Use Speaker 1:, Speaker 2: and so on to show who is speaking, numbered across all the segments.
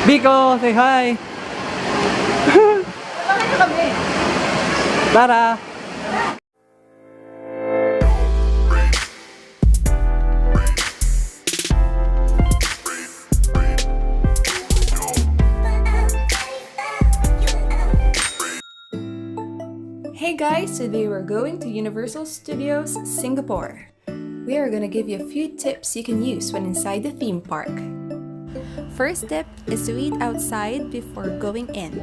Speaker 1: Biko, say hi!
Speaker 2: Bakit na kami?
Speaker 1: Tara!
Speaker 2: Hey guys, today we're going to Universal Studios, Singapore. We are gonna give you a few tips you can use when inside the theme park. First tip is to eat outside before going in.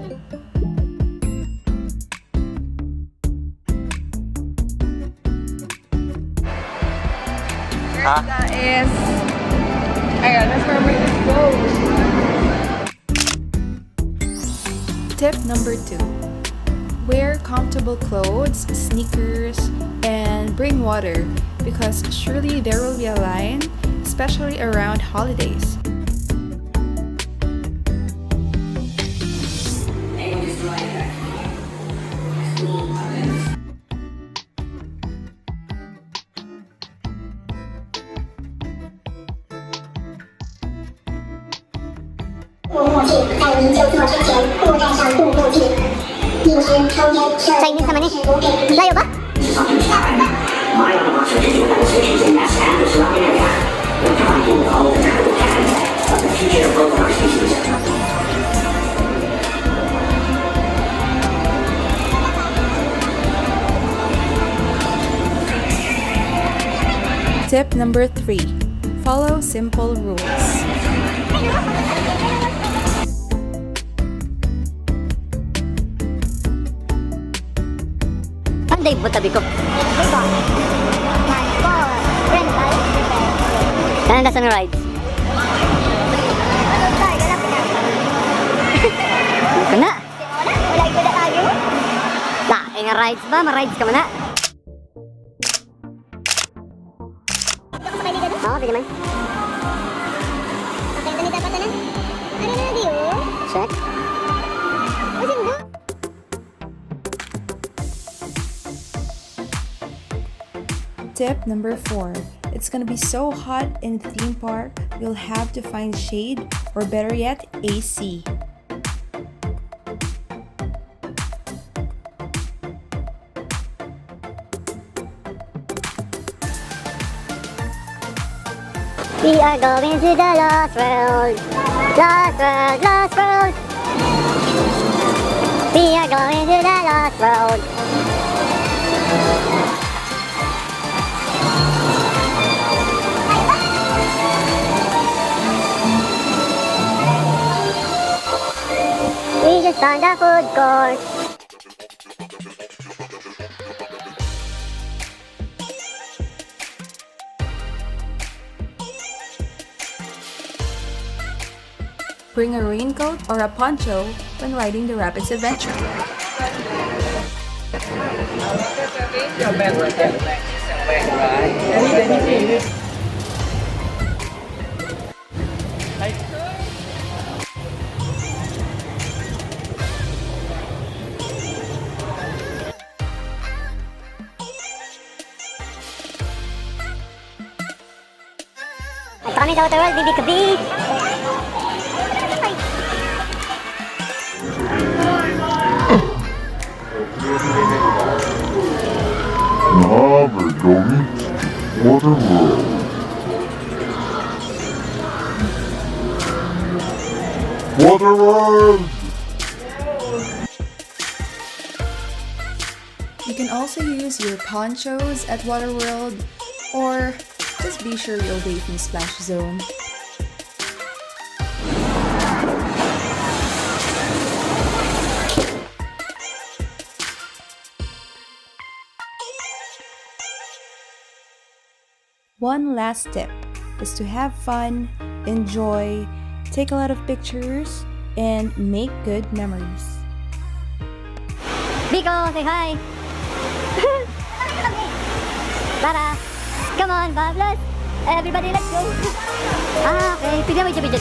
Speaker 2: That is... Ayan, that's where we go. Tip number 2. Wear comfortable clothes, sneakers, and bring water because surely there will be a line, especially around holidays.
Speaker 3: Chinese naman eh. Layo ba?
Speaker 2: Tip number 3. Follow simple rules.
Speaker 3: Pandai po tabi ko. Kanan sa rides. Kana? Wala ito na tayo. Nga rides ba? Ma-rides ka man na. Oo, pwede man. Okay, ito ni dapat na. Ano na diyo? Check. Usin mo.
Speaker 2: Tip number 4. It's gonna be so hot in the theme park, you'll have to find shade or better yet, AC.
Speaker 3: We are going to the lost world. Lost world, lost world. We are going to the lost world. We just found a food court.
Speaker 2: Bring a raincoat or a poncho when riding the Rapids Adventure.
Speaker 3: Coming out the world, Bikowbie.
Speaker 4: Bikowbie, what a world. What a world!
Speaker 2: You can also use your ponchos at Waterworld, or just be sure you'll bathe in Splash Zone. One last tip is to have fun, enjoy, take a lot of pictures, and make good memories.
Speaker 3: Biko, say hi. Tara. Come on, Pablos. Everybody, let's go. Okay. Pigyan mo yung video,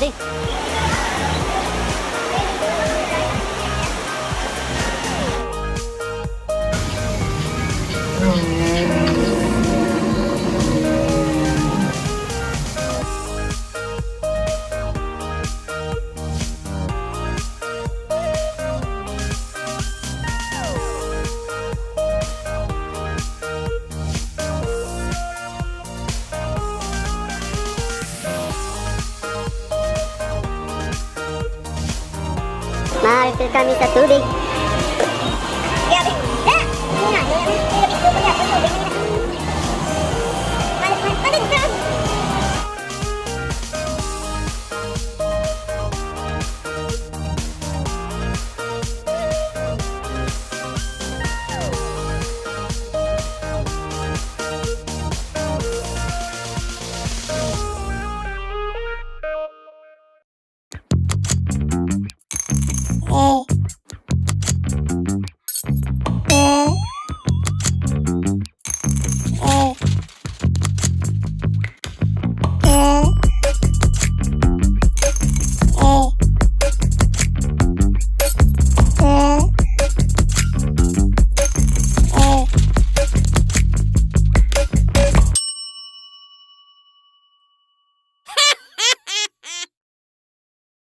Speaker 3: feel kami sa tubig.